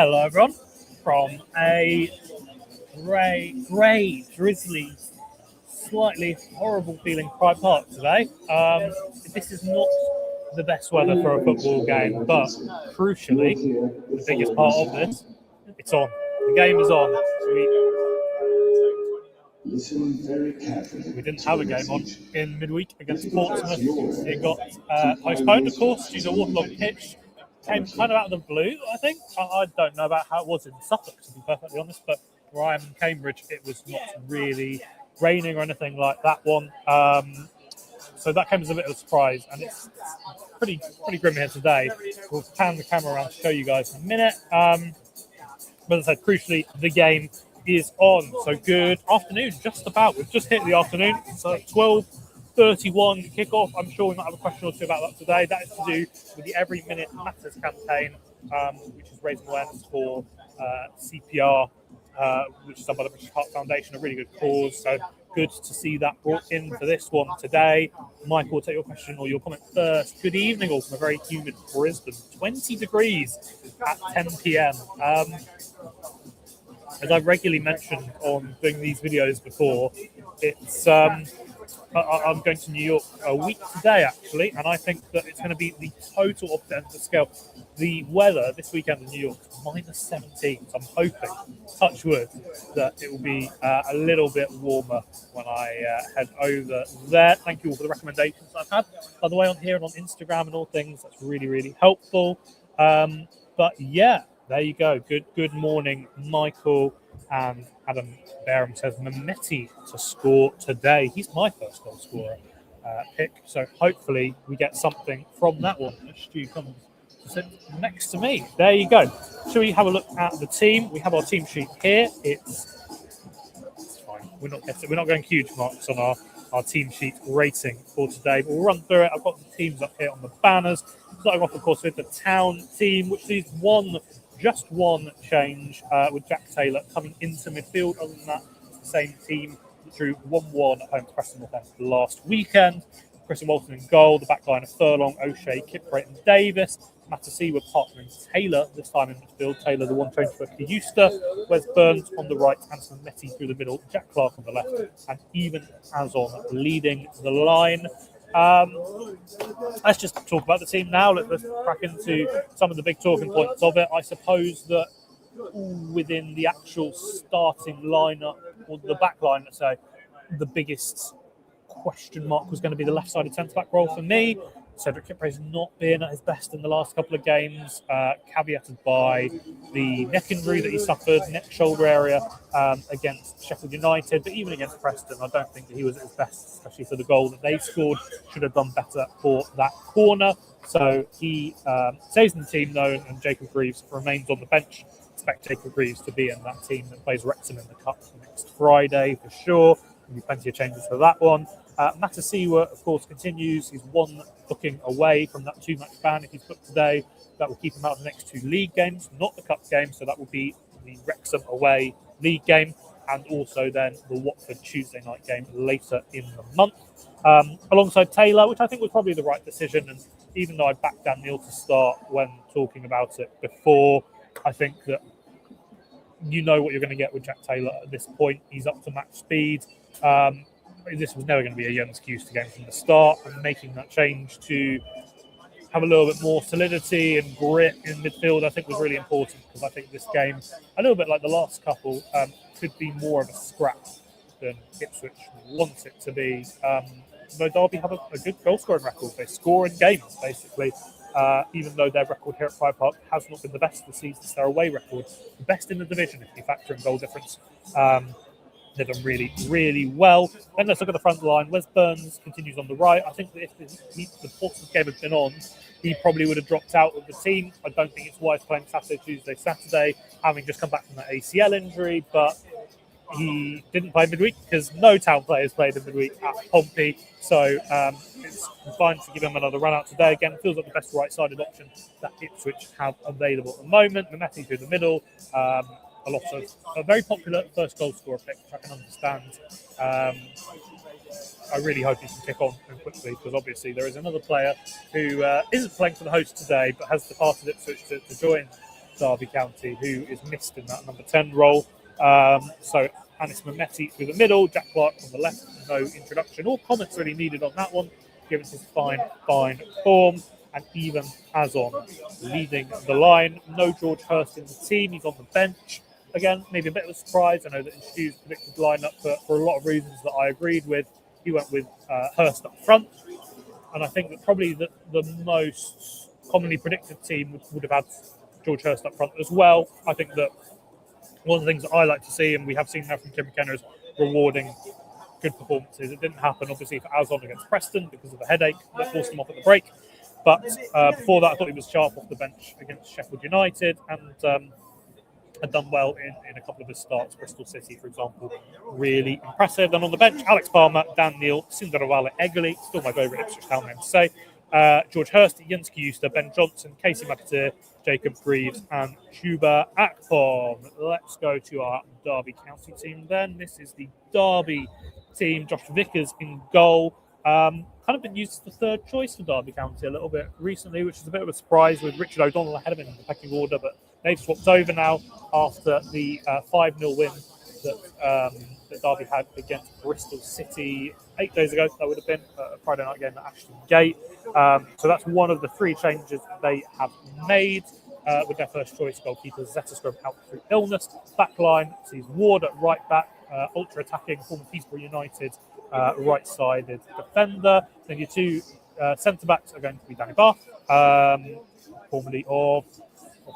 Hello everyone from a grey, drizzly, slightly horrible feeling Pride Park today. This is not the best weather for a football game, but crucially, the biggest part of this, it's on. The game is on. We didn't have a game on in midweek against Portsmouth. It got postponed, of course, due to a waterlogged pitch. Came kind of out of the blue, I think. I don't know about how it was in Suffolk, to be perfectly honest, but where I am in Cambridge, it was not really raining or anything like that one. So that came as a bit of a surprise, and it's pretty grim here today. We'll pan the camera around to show you guys in a minute. But as I said, crucially, the game is on. So good afternoon, just about. We've just hit the afternoon. So 12:31 kickoff. I'm sure we might have a question or two about that today. That is to do with the Every Minute Matters campaign, which is raising awareness for CPR, which is done by the British Heart Foundation, a really good cause. So good to see that brought in for this one today. Michael, will take your question or your comment first. Good evening, all from a very humid Brisbane. 20 degrees at 10 p.m. As I've regularly mentioned on doing these videos before, it's I'm going to New York a week today, actually, and I think that it's going to be the total opposite end of the scale. The weather this weekend in New York is minus 17, so I'm hoping, touch wood, that it will be a little bit warmer when I head over there. Thank you all for the recommendations I've had, by the way, on here and on Instagram and all things. That's really helpful. But yeah, there you go. Good morning, Michael. And Adam Barham says Mehmeti to score today. He's my first goal scorer pick. So hopefully we get something from that one. Stu comes to sit next to me. There you go. Shall we have a look at the team? We have our team sheet here. It's fine. We're not going huge marks on our team sheet rating for today, but we'll run through it. I've got the teams up here on the banners. Starting off, of course, with the Town team, which is just one change with Jack Taylor coming into midfield. Other than that, it's the same team that drew 1-1 at home to Preston North End last weekend. Chris and Walton in goal, the back line of Furlong, O'Shea, Kipwright and Davis. Mattasea were partnering Taylor this time in midfield. Taylor, the one change for Kiyusta. Wes Burns on the right, Anson Mehmeti through the middle, Jack Clark on the left, and even Azon leading the line. Let's just talk about the team now. Let's crack into some of the big talking points of it. I suppose that within the actual starting lineup, or the back line, let's say, the biggest question mark was going to be the left-sided centre-back role for me. Cedric Kipwright's not been at his best in the last couple of games, caveated by the neck injury that he suffered, neck shoulder area, against Sheffield United. But even against Preston, I don't think that he was at his best, especially for the goal that they scored. Should have done better for that corner. So he stays in the team, though, and Jacob Greaves remains on the bench. Expect Jacob Greaves to be in that team that plays Wrexham in the Cup next Friday for sure. There'll be plenty of changes for that one. Mattasea, of course, continues. He's one booking away from that 2-match ban. If he's booked today, that will keep him out of the next 2 league games, not the Cup game. So that will be the Wrexham away league game, and also then the Watford Tuesday night game later in the month. Alongside Taylor, which I think was probably the right decision. And even though I backed Dan Neil to start when talking about it before, I think that you know what you're going to get with Jack Taylor at this point. He's up to match speed. This was never going to be a Jens Kuste game from the start, and making that change to have a little bit more solidity and grit in midfield, I think, was really important, because I think this game, a little bit like the last couple, could be more of a scrap than Ipswich wants it to be. Though Derby have a good goal scoring record. They score in games, basically, even though their record here at Pride Park has not been the best this season. It's their away record, the best in the division if you factor in goal difference. They've done really well. Then let's look at the front line. Wes Burns continues on the right. I think that if the Portsmouth game had been on, he probably would have dropped out of the team. I don't think it's wise playing Saturday, having just come back from that ACL injury. But he didn't play midweek because no Town players played in midweek at Pompey. So it's fine to give him another run out today. Again, it feels like the best right-sided option that Ipswich have available at the moment. Mehmeti through the middle. A lot of a very popular first goal scorer pick, which I can understand. I really hope he can kick on quickly, because obviously there is another player who isn't playing for the host today but has departed Ipswich to join Derby County, who is missed in that number 10 role. So Anis Mehmeti through the middle, Jack Clark on the left. No introduction or comments really needed on that one, given his fine form. And even Azon leading the line. No George Hurst in the team. He's on the bench. Again, maybe a bit of a surprise. I know that Stu's predicted lineup for a lot of reasons that I agreed with. He went with Hurst up front. And I think that probably the most commonly predicted team would have had George Hurst up front as well. I think that one of the things that I like to see, and we have seen now from Tim McKenna, is rewarding good performances. It didn't happen, obviously, for Azon against Preston because of a headache that forced him off at the break. But before that, I thought he was sharp off the bench against Sheffield United and had done well in a couple of his starts. Bristol City, for example, really impressive. And on the bench, Alex Palmer, Dan Neil, Cinderella Eggley, still my favourite Ipswich Town name to say, George Hurst, Jens Kjuster, Ben Johnson, Casey McAteer, Jacob Greaves, and Chuba Akpom. Let's go to our Derby County team then. This is the Derby team. Josh Vickers in goal. Kind of been used as the third choice for Derby County a little bit recently, which is a bit of a surprise with Richard O'Donnell ahead of him in the pecking order, but they've swapped over now after the 5-0 win that Derby had against Bristol City 8 days ago. That would have been a Friday night game at Ashton Gate. So that's one of the 3 changes they have made with their first choice goalkeeper Zetterstrom out through illness. Backline sees Ward at right back, ultra attacking former Peterborough United right-sided defender. Then your 2 centre backs are going to be Danny Barr, formerly of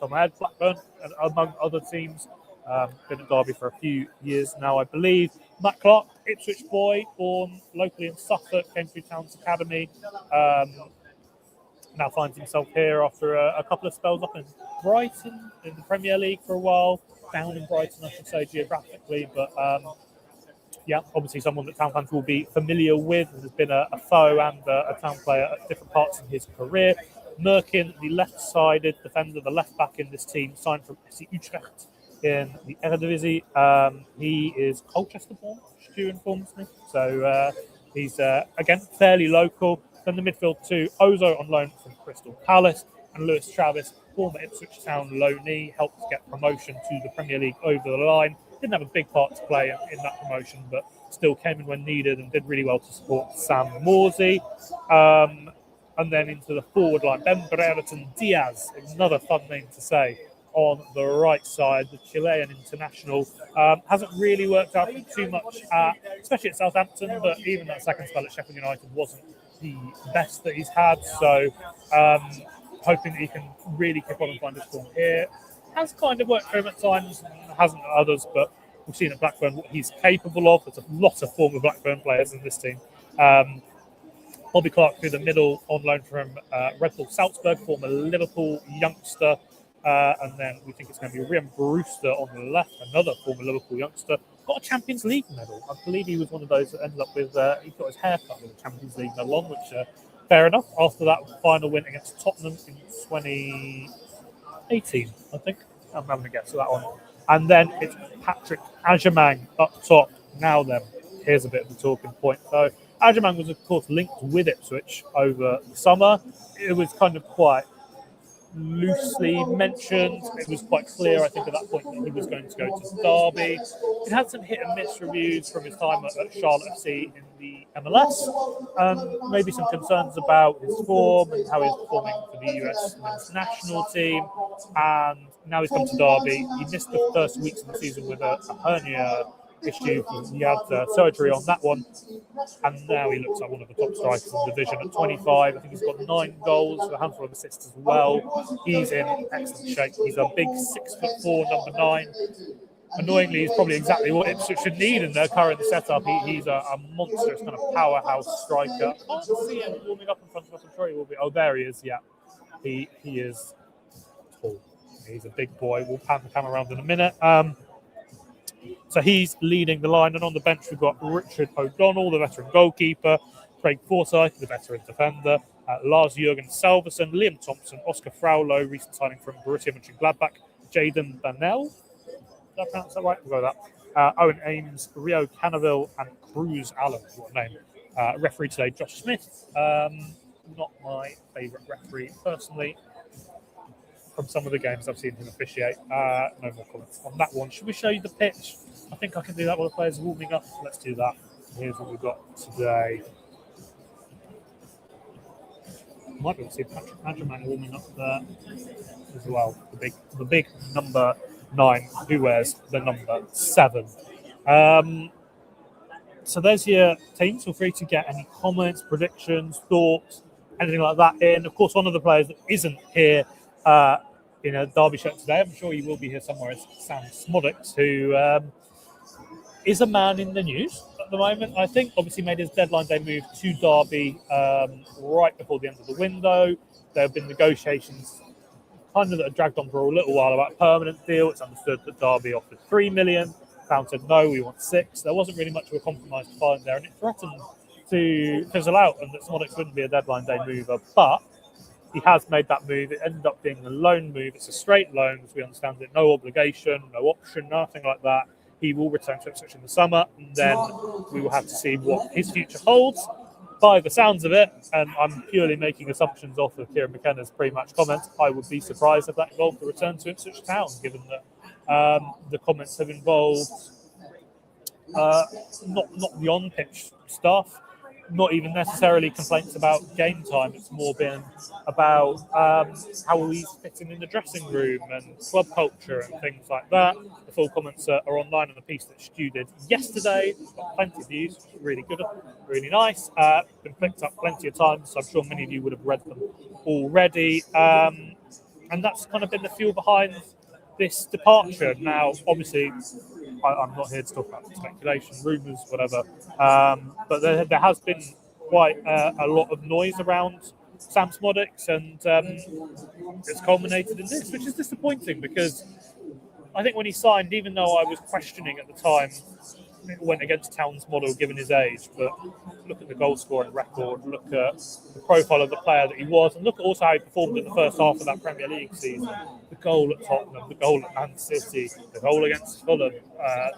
Blackburn, and among other teams. Been at Derby for a few years now, I believe. Matt Clark, Ipswich boy, born locally in Suffolk, came through Town's Academy. Now finds himself here after a couple of spells up in Brighton in the Premier League for a while. Down in Brighton, I should say, geographically. But yeah, obviously someone that Town fans will be familiar with. Has been a foe and a Town player at different parts of his career. Merkin, the left-sided defender, the left-back in this team, signed from FC Utrecht in the Eredivisie. He is Colchester born, Stu informs me. So he's, again, fairly local. Then the midfield 2, Ozo on loan from Crystal Palace, and Lewis Travis, former Ipswich Town loanee, helped get promotion to the Premier League over the line. Didn't have a big part to play in that promotion, but still came in when needed and did really well to support Sam Morsey. And then into the forward line, Ben Brereton Diaz, another fun name to say, on the right side, the Chilean international. Hasn't really worked out too much, especially at Southampton, but even that second spell at Sheffield United wasn't the best that he's had. So hoping that he can really kick on and find his form here. Has kind of worked for him at times, hasn't at others, but we've seen at Blackburn what he's capable of. There's a lot of former Blackburn players in this team. Bobby Clark through the middle on loan from Red Bull Salzburg, former Liverpool youngster. And then we think it's going to be Rian Brewster on the left, another former Liverpool youngster. Got a Champions League medal. I believe he was one of those that ended up with, he got his hair cut with a Champions League medal on, which fair enough. After that final win against Tottenham in 2018, I think. I'm having a guess at that one. And then it's Patrick Agyemang up top. Now then, here's a bit of the talking point. So Agyemang was, of course, linked with Ipswich over the summer. It was kind of quite loosely mentioned. It was quite clear, I think, at that point that he was going to go to Derby. It had some hit and miss reviews from his time at Charlotte FC in the MLS. Maybe some concerns about his form and how he's performing for the US men's national team. And now he's come to Derby. He missed the first weeks of the season with a hernia issue. He had surgery on that one, and now he looks like one of the top strikers in the division at 25. I think he's got 9 goals, a handful of assists as well. He's in excellent shape. He's a big 6'4", number 9. Annoyingly, he's probably exactly what Ipswich should need in their current setup. He's a monstrous kind of powerhouse striker. I can't see him warming up in front of us. I'm sure he will be. Oh, there he is. Yeah, he is tall. He's a big boy. We'll pan the camera around in a minute. So he's leading the line, and on the bench we've got Richard O'Donnell, the veteran goalkeeper, Craig Forsyth, the veteran defender, Lars-Jürgen Salverson, Liam Thompson, Oscar Fraulo, recent signing from Borussia Mönchengladbach, Jayden Banel, did I pronounce that right? We'll go with that. Owen Ames, Rio Canaville, and Cruz Allen, what a name. Referee today, Josh Smith. Not my favourite referee personally. from some of the games I've seen him officiate. No more comments on that one. Should we show you the pitch? I think I can do that while the players are warming up. Let's do that. Here's what we've got today. Might be able to see Patrick Madgerman warming up there as well. The big number 9 who wears the number 7. So there's your teams. Feel free to get any comments, predictions, thoughts, anything like that in. Of course, one of the players that isn't here in a Derby shirt today, I'm sure he will be here somewhere, is Sam Szmodics, who is a man in the news at the moment. I think obviously made his deadline day move to Derby right before the end of the window. There have been negotiations kind of that have dragged on for a little while about a permanent deal. It's understood that Derby offered 3 million. Town said no, we want 6. There wasn't really much of a compromise to find there, and it threatened to fizzle out, and that Szmodics wouldn't be a deadline day mover. But he has made that move. It ended up being a loan move. It's a straight loan, as we understand it. No obligation, no option, nothing like that. He will return to Ipswich in the summer, and then we will have to see what his future holds. By the sounds of it, and I'm purely making assumptions off of Kieran McKenna's pre-match comments, I would be surprised if that involved the return to Ipswich Town, given that the comments have involved not the on-pitch stuff, not even necessarily complaints about game time. It's more been about how he's fitting in the dressing room and club culture and things like that. The full comments are online on the piece that Stu did yesterday. Got plenty of views, really good, really nice. Been picked up plenty of times, so I'm sure many of you would have read them already. And that's kind of been the fuel behind this departure. Now, obviously, I'm not here to talk about speculation, rumours, whatever, but there has been quite a lot of noise around Sam Szmodics, and it's culminated in this, which is disappointing because I think when he signed, even though I was questioning at the time, it went against Town's model given his age, but look at the goal scoring record, look at the profile of the player that he was, and look at also how he performed in the first half of that Premier League season. The goal at Tottenham, the goal at Man City, the goal against Fulham.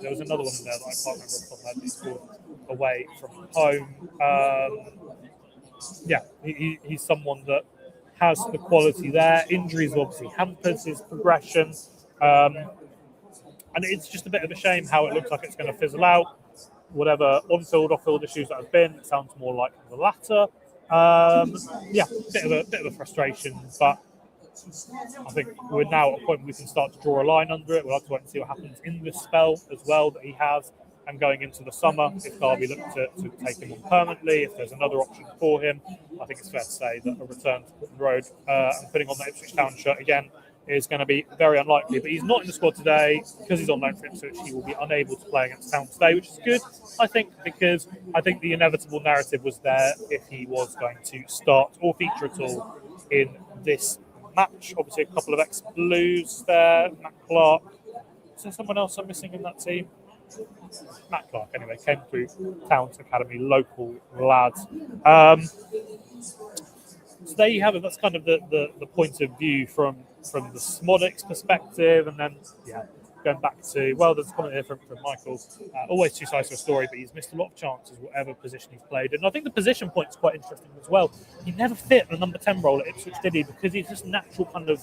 There was another one in there that I can't remember off the top of my head. He scored away from home. He's someone that has the quality there. Injuries obviously hampered his progression. And it's just a bit of a shame how it looks like it's going to fizzle out. Whatever on-field, off-field issues that have been, it sounds more like the latter. Bit of a frustration, but I think we're now at a point where we can start to draw a line under it. We'll have to wait and see what happens in this spell as well that he has, and going into the summer, if Derby look to take him on permanently, if there's another option for him, I think it's fair to say that a return to Portman Road and putting on the Ipswich Town shirt again is going to be very unlikely. But he's not in the squad today because he's on loan for Ipswich. He will be unable to play against Town today, which is good, I think, because I think the inevitable narrative was there if he was going to start or feature at all in this match. Obviously, a couple of ex-Blues there. Matt Clark. Is there someone else I'm missing in that team? Matt Clark, anyway, came through Town's Academy, local lad. So there you have it. That's kind of the point of view from the Szmodics perspective. And then, going back to, there's a comment here from Michael. Always two sides to a story, but he's missed a lot of chances, whatever position he's played. And I think the position point is quite interesting as well. He never fit the number 10 role at Ipswich, did he? Because he's just a natural kind of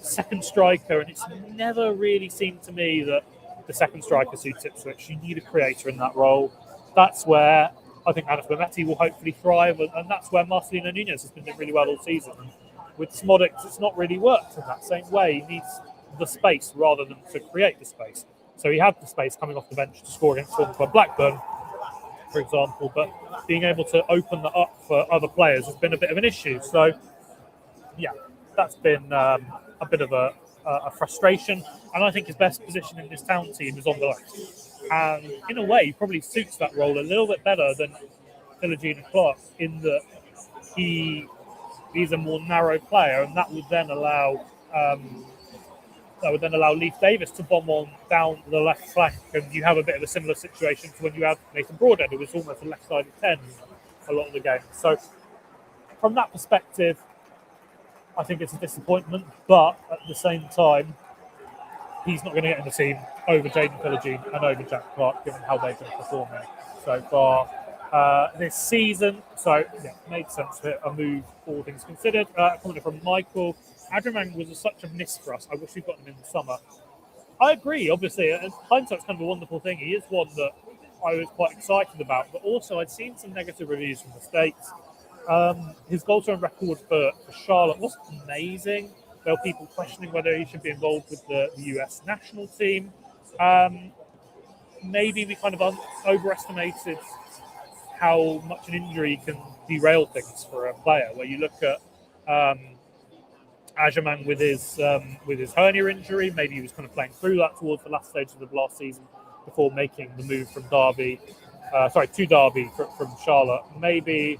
second striker. And it's never really seemed to me that the second striker suits Ipswich. You need a creator in that role. That's where I think Anis Mehmeti will hopefully thrive, and that's where Marcelino Nunes has been doing really well all season. And with Szmodics, it's not really worked in that same way. He needs the space rather than to create the space. So he had the space coming off the bench to score against former club Blackburn, for example, but being able to open that up for other players has been a bit of an issue. So, that's been a bit of a frustration, and I think his best position in this Town team is on the left. And in a way, he probably suits that role a little bit better than Philogene and Clark, in that he's a more narrow player, and that would then allow Leif Davis to bomb on down the left flank, and you have a bit of a similar situation to when you had Nathan Broadhead, who was almost a left-sided 10 a lot of the game. So from that perspective, I think it's a disappointment, but at the same time, he's not going to get in the team over Jaden Philogene and over Jack Clark, given how they've been performing so far this season. So, made sense for a move, all things considered. Coming from Michael, Adrian was such a miss for us. I wish we'd gotten him in the summer. I agree, obviously. Hindsight's kind of a wonderful thing. He is one that I was quite excited about, but also I'd seen some negative reviews from the States. His goal to record for Charlotte wasn't amazing. There were people questioning whether he should be involved with the US national team. Maybe we kind of overestimated how much an injury can derail things for a player. Where you look at Agerman with his hernia injury, maybe he was kind of playing through that towards the last stages of last season before making the move from Derby from Charlotte. Maybe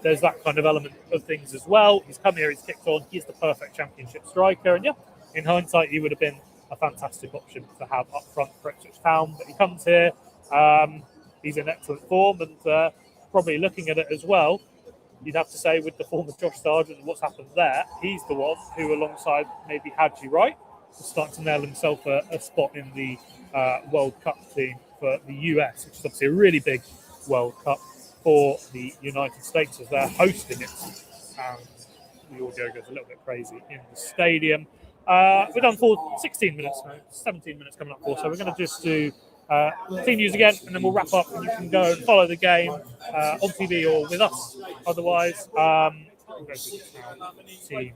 there's that kind of element of things as well. He's come here, he's kicked on, he's the perfect championship striker, and yeah, in hindsight, he would have been a fantastic option to have up front for Ipswich Town. But he comes here, he's in excellent form, and probably looking at it as well, you'd have to say with the form of Josh Sargent and what's happened there, he's the one who, alongside maybe Hadji Wright, is starting to nail himself a spot in the World Cup team for the US, which is obviously a really big World Cup for the United States as they're hosting it. And the audio goes a little bit crazy in the stadium. We're done for 16 minutes now, 17 minutes coming up for, so we're going to just do team news again, and then we'll wrap up, and you can go and follow the game on TV or with us. Otherwise, we'll go to the team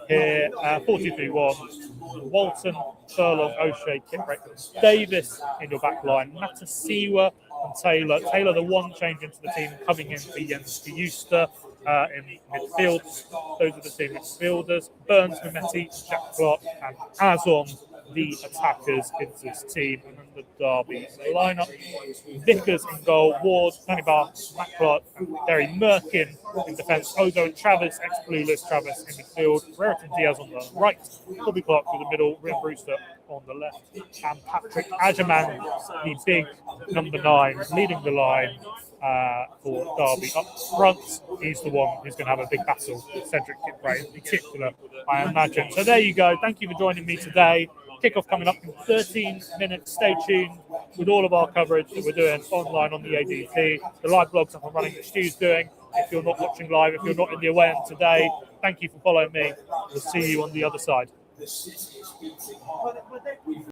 here. 4-2-3-1. Walton, Furlong, O'Shea, Kiprick, Davis in your back line. Matasiwa and Taylor. Taylor, the one change into the team, coming in for Jens Euster in midfield. Those are the two midfielders. Burns, Mehmeti, Jack Clark, and Azon, the attackers in this team. And then the Derby lineup: Vickers in goal, Ward, Tony Barr, Matt Clark, and Derry Merkin in defence. Odo and Travis, ex-Blueless Travis in midfield. Raritan Diaz on the right, Bobby Clark through the middle, Ryan Brewster on the left, and Patrick Agerman, the big number 9, leading the line for Derby up front. He's the one who's going to have a big battle with Cedric Kiprick in particular, I imagine. So there you go. Thank you for joining me today. Kickoff coming up in 13 minutes. Stay tuned with all of our coverage that we're doing online on the ADT. The live blog's up and running that Stu's doing. If you're not watching live, if you're not in the away end today, thank you for following me. We'll see you on the other side.